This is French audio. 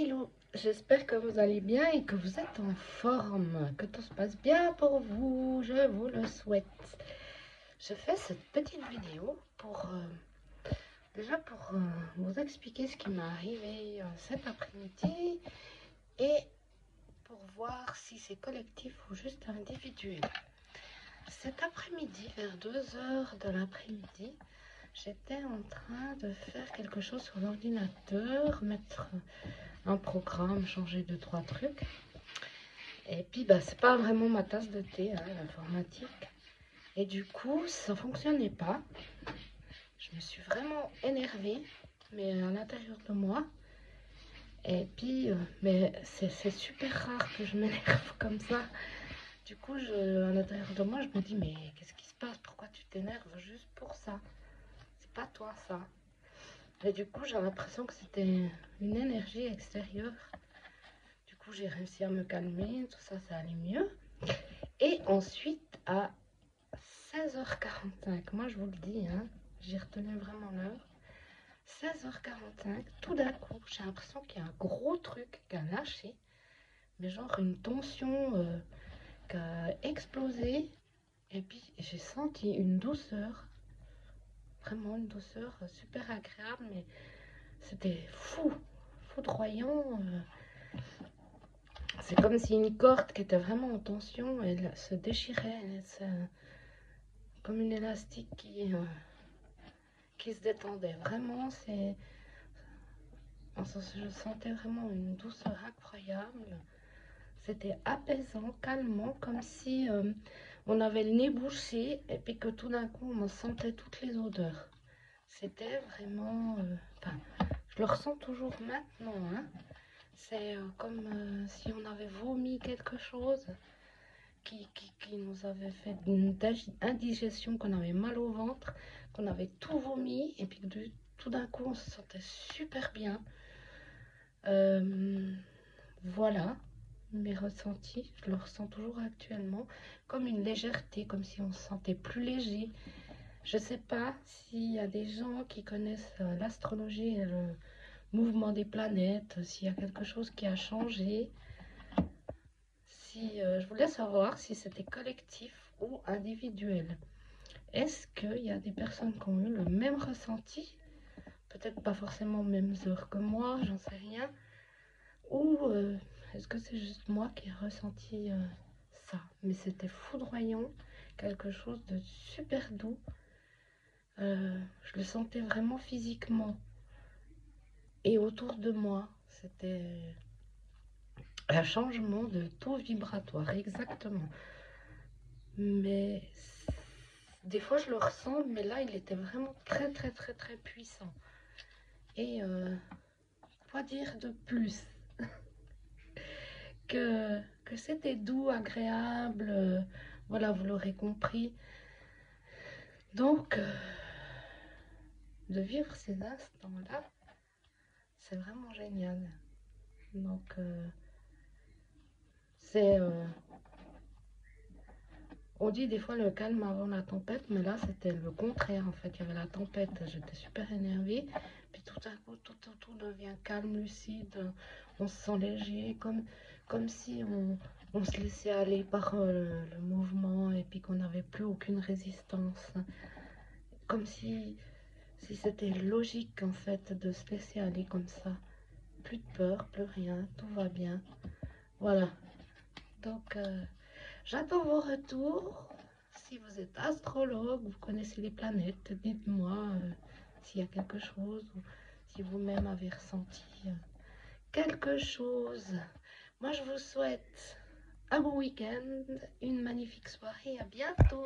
Hello, j'espère que vous allez bien et que vous êtes en forme, que tout se passe bien pour vous, je vous le souhaite. Je fais cette petite vidéo pour vous expliquer ce qui m'est arrivé cet après-midi et pour voir si c'est collectif ou juste individuel. Cet après-midi, vers 2 h de l'après-midi, j'étais en train de faire quelque chose sur l'ordinateur, mettre un programme, changer 2-3 trucs. Et puis, c'est pas vraiment ma tasse de thé, hein, l'informatique. Et du coup, ça fonctionnait pas. Je me suis vraiment énervée, mais à l'intérieur de moi. Et puis, mais c'est super rare que je m'énerve comme ça. Du coup, à l'intérieur de moi, je me dis, mais qu'est-ce qui se passe? Pourquoi tu t'énerves juste pour ça? C'est pas toi, ça. Et du coup, j'ai l'impression que c'était une énergie extérieure. Du coup, j'ai réussi à me calmer, tout ça, ça allait mieux. Et ensuite, à 16h45, moi je vous le dis, hein, j'ai retenu vraiment l'heure. 16h45, tout d'un coup, j'ai l'impression qu'il y a un gros truc qui a lâché, mais genre une tension qui a explosé. Et puis, j'ai senti une douceur, vraiment une douceur super agréable, mais c'était foudroyant. C'est comme si une corde qui était vraiment en tension, elle se déchirait, comme une élastique qui se détendait. Vraiment, je sentais vraiment une douceur incroyable. C'était apaisant, calmant, comme si on avait le nez bouché et puis que tout d'un coup, on sentait toutes les odeurs. C'était vraiment... je le ressens toujours maintenant, hein. C'est comme si on avait vomi quelque chose qui nous avait fait une indigestion, qu'on avait mal au ventre, qu'on avait tout vomi, et puis tout d'un coup on se sentait super bien. Voilà mes ressentis, je le ressens toujours actuellement, comme une légèreté, comme si on se sentait plus léger. Je sais pas s'il y a des gens qui connaissent l'astrologie et le mouvement des planètes, s'il y a quelque chose qui a changé. Je voulais savoir si c'était collectif ou individuel. Est-ce qu'il y a des personnes qui ont eu le même ressenti? Peut-être pas forcément aux mêmes heures que moi, j'en sais rien. Ou est-ce que c'est juste moi qui ai ressenti ça? Mais c'était foudroyant, quelque chose de super doux. Je le sentais vraiment physiquement. Et autour de moi, c'était un changement de taux vibratoire, exactement. Mais des fois je le ressens, mais là il était vraiment très très très très puissant. Et quoi dire de plus que c'était doux, agréable, voilà, vous l'aurez compris. Donc de vivre ces instants-là, c'est vraiment génial. Donc c'est on dit des fois le calme avant la tempête, mais là c'était le contraire en fait. Il y avait la tempête, j'étais super énervée, puis tout à coup tout devient calme, lucide, on se sent léger, comme si on se laissait aller par le mouvement et puis qu'on n'avait plus aucune résistance. Comme si c'était logique en fait de se laisser aller comme ça. Plus de peur, plus rien, tout va bien. Voilà. Donc j'attends vos retours. Si vous êtes astrologue, vous connaissez les planètes, dites-moi s'il y a quelque chose ou si vous-même avez ressenti quelque chose. Moi, je vous souhaite un bon week-end, une magnifique soirée. À bientôt.